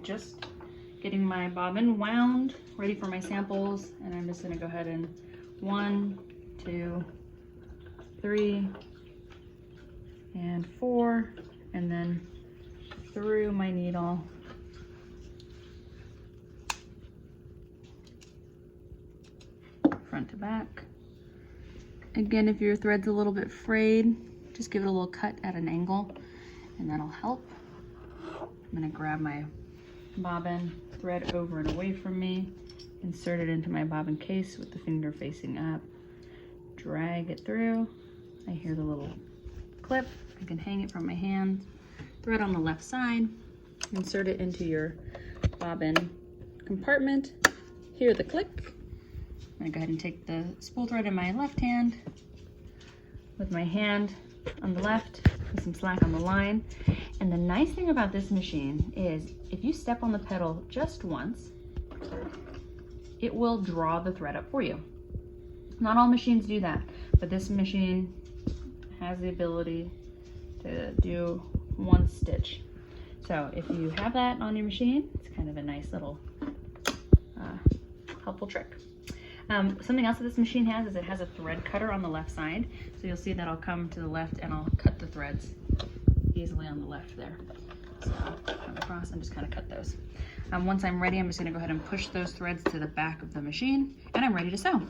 just getting my bobbin wound, ready for my samples, and I'm just gonna go ahead and 1, 2, 3, and 4, and then through my needle. Front to back. Again, if your thread's a little bit frayed, just give it a little cut at an angle, and that'll help. I'm gonna grab my bobbin, thread over and away from me, insert it into my bobbin case with the finger facing up, drag it through. I hear the little clip. I can hang it from my hand, thread on the left side, insert it into your bobbin compartment, hear the click. I'm gonna go ahead and take the spool thread in my left hand with my hand on the left, with some slack on the line. And the nice thing about this machine is if you step on the pedal just once, it will draw the thread up for you. Not all machines do that, but this machine has the ability to do one stitch. So if you have that on your machine, it's kind of a nice little helpful trick. Something else that this machine has is it has a thread cutter on the left side. So you'll see that I'll come to the left and I'll cut the threads easily on the left there. So come across and just kind of cut those. Once I'm ready, I'm just gonna go ahead and push those threads to the back of the machine and I'm ready to sew.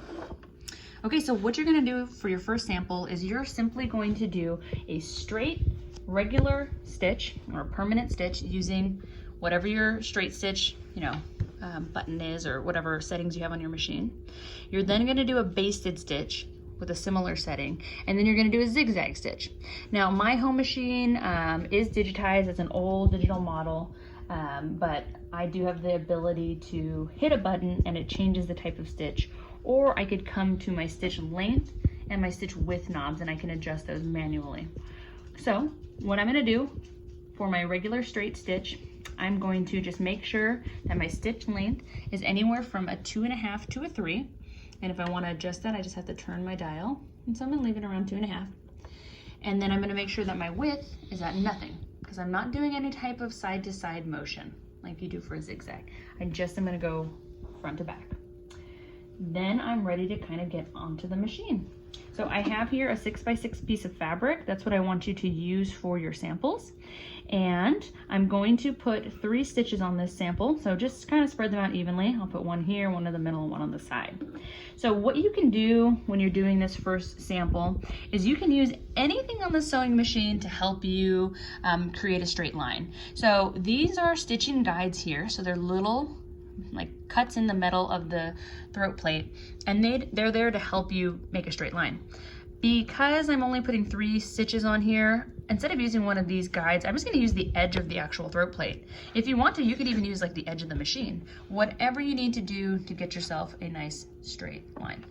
Okay, so what you're gonna do for your first sample is you're simply going to do a straight regular stitch or a permanent stitch using whatever your straight stitch, button is or whatever settings you have on your machine. You're then going to do a basted stitch with a similar setting, and then you're going to do a zigzag stitch. Now my home machine is digitized. It's an old digital model, but I do have the ability to hit a button and it changes the type of stitch, or I could come to my stitch length and my stitch width knobs and I can adjust those manually. So what I'm going to do for my regular straight stitch, I'm going to just make sure that my stitch length is anywhere from a 2.5 to a 3. And if I want to adjust that, I just have to turn my dial. And so I'm going to leave it around 2.5. And then I'm going to make sure that my width is at nothing, because I'm not doing any type of side to side motion like you do for a zigzag. I just am going to go front to back. Then I'm ready to kind of get onto the machine. So I have here a 6x6 piece of fabric. That's what I want you to use for your samples. And I'm going to put 3 stitches on this sample. So just kind of spread them out evenly. I'll put one here, one in the middle, and one on the side. So what you can do when you're doing this first sample is you can use anything on the sewing machine to help you create a straight line. So these are stitching guides here. So they're little like cuts in the metal of the throat plate, and they're there to help you make a straight line. Because I'm only putting 3 stitches on here, instead of using one of these guides, I'm just going to use the edge of the actual throat plate. If you want to, you could even use like the edge of the machine. Whatever you need to do to get yourself a nice straight line.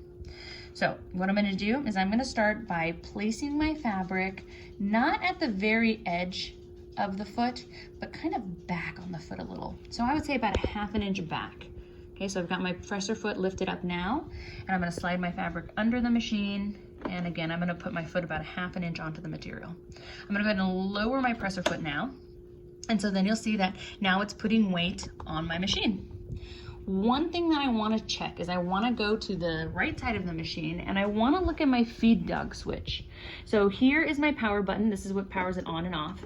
So what I'm going to do is I'm going to start by placing my fabric not at the very edge of the foot, but kind of back on the foot a little. So I would say about 1/2 inch back. Okay, so I've got my presser foot lifted up now, and I'm going to slide my fabric under the machine. And again, I'm going to put my foot about 1/2 inch onto the material. I'm going to go ahead and lower my presser foot now. And so then you'll see that now it's putting weight on my machine. One thing that I want to check is I want to go to the right side of the machine and I want to look at my feed dog switch. So here is my power button. This is what powers it on and off.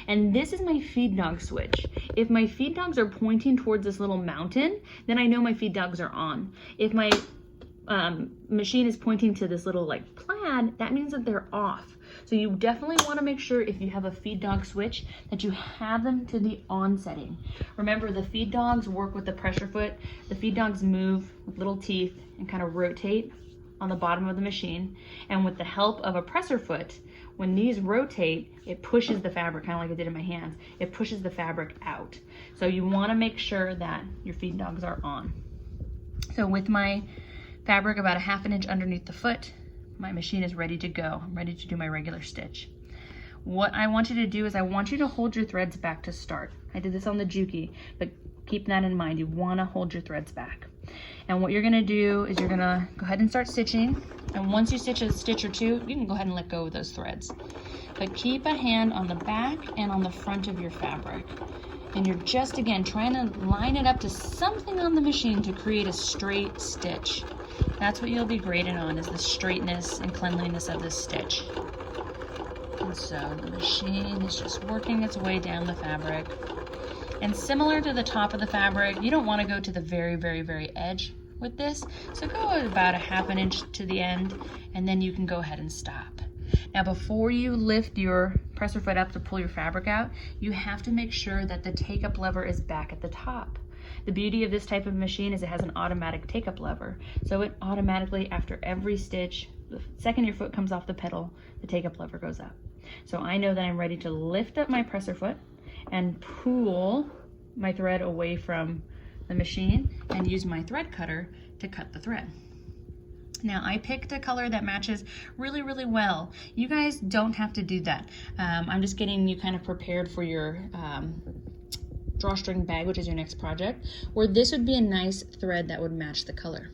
And this is my feed dog switch. If my feed dogs are pointing towards this little mountain, then I know my feed dogs are on. If my machine is pointing to this little like plaid, that means that they're off. So you definitely want to make sure if you have a feed dog switch that you have them to the on setting. Remember, the feed dogs work with the pressure foot. The feed dogs move with little teeth and kind of rotate on the bottom of the machine. And with the help of a presser foot, when these rotate, it pushes the fabric, kind of like I did in my hands. It pushes the fabric out. So you want to make sure that your feed dogs are on. So with my fabric about 1/2 inch underneath the foot, my machine is ready to go. I'm ready to do my regular stitch. What I want you to do is I want you to hold your threads back to start. I did this on the Juki, but keep that in mind. You want to hold your threads back. And what you're going to do is you're going to go ahead and start stitching. And once you stitch a stitch or two, you can go ahead and let go of those threads. But keep a hand on the back and on the front of your fabric. And you're just, again, trying to line it up to something on the machine to create a straight stitch. That's what you'll be graded on, is the straightness and cleanliness of this stitch. And so the machine is just working its way down the fabric. And similar to the top of the fabric, you don't want to go to the very, very, very edge with this. So go about 1/2 inch to the end, and then you can go ahead and stop. Now before you lift your presser foot up to pull your fabric out, you have to make sure that the take-up lever is back at the top. The beauty of this type of machine is it has an automatic take-up lever. So it automatically, after every stitch, the second your foot comes off the pedal, the take-up lever goes up. So I know that I'm ready to lift up my presser foot and pull my thread away from the machine and use my thread cutter to cut the thread. Now I picked a color that matches really, really well. You guys don't have to do that. I'm just getting you kind of prepared for your drawstring bag, which is your next project, where this would be a nice thread that would match the color.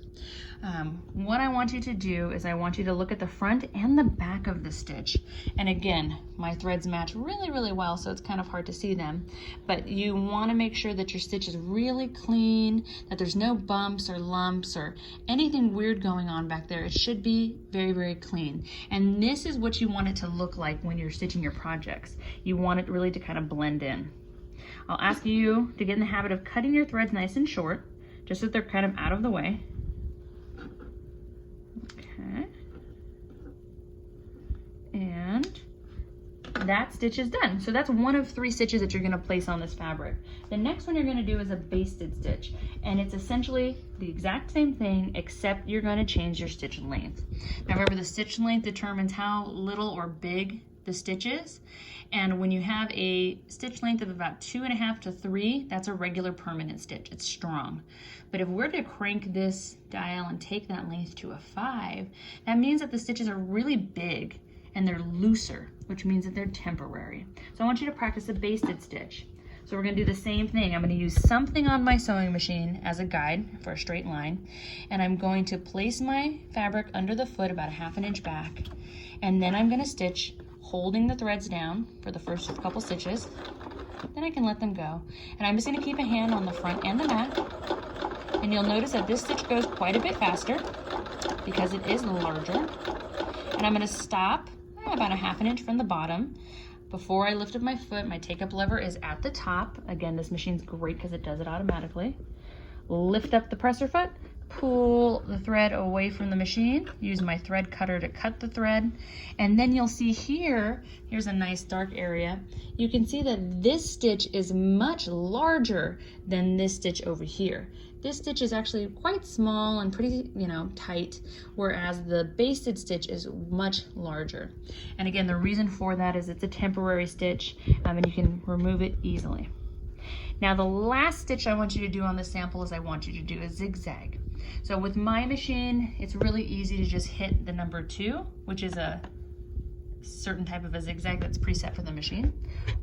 What I want you to do is I want you to look at the front and the back of the stitch. And again, my threads match really, really well, so it's kind of hard to see them. But you want to make sure that your stitch is really clean, that there's no bumps or lumps or anything weird going on back there. It should be very, very clean. And this is what you want it to look like when you're stitching your projects. You want it really to kind of blend in. I'll ask you to get in the habit of cutting your threads nice and short, just so they're kind of out of the way. Okay. And that stitch is done. So that's one of 3 stitches that you're going to place on this fabric. The next one you're going to do is a basted stitch, and it's essentially the exact same thing, except you're going to change your stitch length. Now remember, the stitch length determines how little or big the stitch is, and when you have a stitch length of about 2.5 to 3, that's a regular permanent stitch. It's strong. But if we're to crank this dial and take that length to a 5, that means that the stitches are really big and they're looser, which means that they're temporary. So I want you to practice a basted stitch. So we're going to do the same thing. I'm going to use something on my sewing machine as a guide for a straight line, and I'm going to place my fabric under the foot about 1/2 inch back, and then I'm going to stitch holding the threads down for the first couple stitches. Then I can let them go. And I'm just going to keep a hand on the front and the back. And you'll notice that this stitch goes quite a bit faster because it is larger. And I'm going to stop about 1/2 inch from the bottom. Before I lift up my foot, my take-up lever is at the top. Again, this machine's great because it does it automatically. Lift up the presser foot, pull the thread away from the machine, use my thread cutter to cut the thread, and then you'll see here's a nice dark area. You can see that this stitch is much larger than this stitch over here. This stitch is actually quite small and pretty, tight, whereas the basted stitch is much larger. And again, the reason for that is it's a temporary stitch, and you can remove it easily. Now the last stitch I want you to do on this sample is I want you to do a zigzag. So with my machine, it's really easy to just hit the number 2, which is a certain type of a zigzag that's preset for the machine.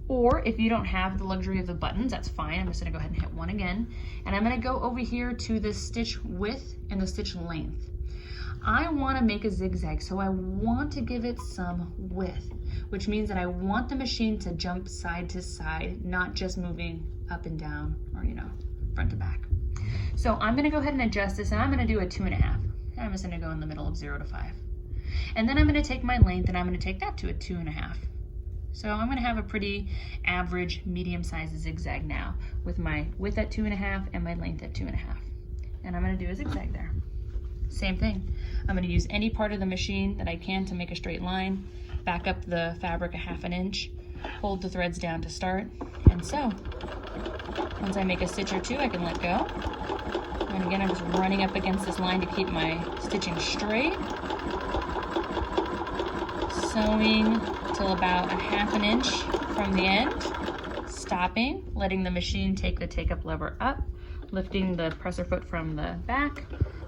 Or if you don't have the luxury of the buttons, that's fine. I'm just going to go ahead and hit 1 again. And I'm going to go over here to the stitch width and the stitch length. I want to make a zigzag, so I want to give it some width, which means that I want the machine to jump side to side, not just moving up and down or, front to back. So I'm going to go ahead and adjust this, and I'm going to do a 2.5. And I'm just going to go in the middle of 0 to 5. And then I'm going to take my length and I'm going to take that to a 2.5. So I'm going to have a pretty average medium-sized zigzag now with my width at 2.5 and my length at 2.5. And I'm going to do a zigzag there. Same thing. I'm going to use any part of the machine that I can to make a straight line, back up the fabric 1/2 inch, hold the threads down to start, and sew. Once I make a stitch or 2, I can let go. And again, I'm just running up against this line to keep my stitching straight. Sewing till about 1/2 inch from the end, stopping, letting the machine take the take-up lever up, lifting the presser foot from the back,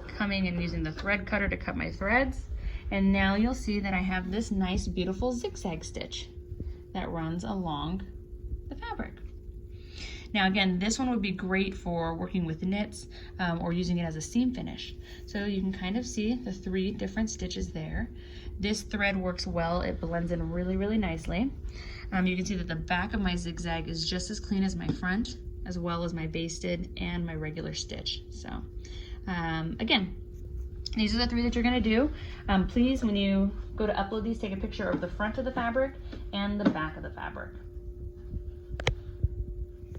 coming and using the thread cutter to cut my threads. And now you'll see that I have this nice, beautiful zigzag stitch that runs along the fabric. Now again, this one would be great for working with knits or using it as a seam finish. So you can kind of see the 3 different stitches there. This thread works well. It blends in really, really nicely. You can see that the back of my zigzag is just as clean as my front, as well as my basted and my regular stitch. So again, these are the 3 that you're gonna do. Please, when you go to upload these, take a picture of the front of the fabric and the back of the fabric.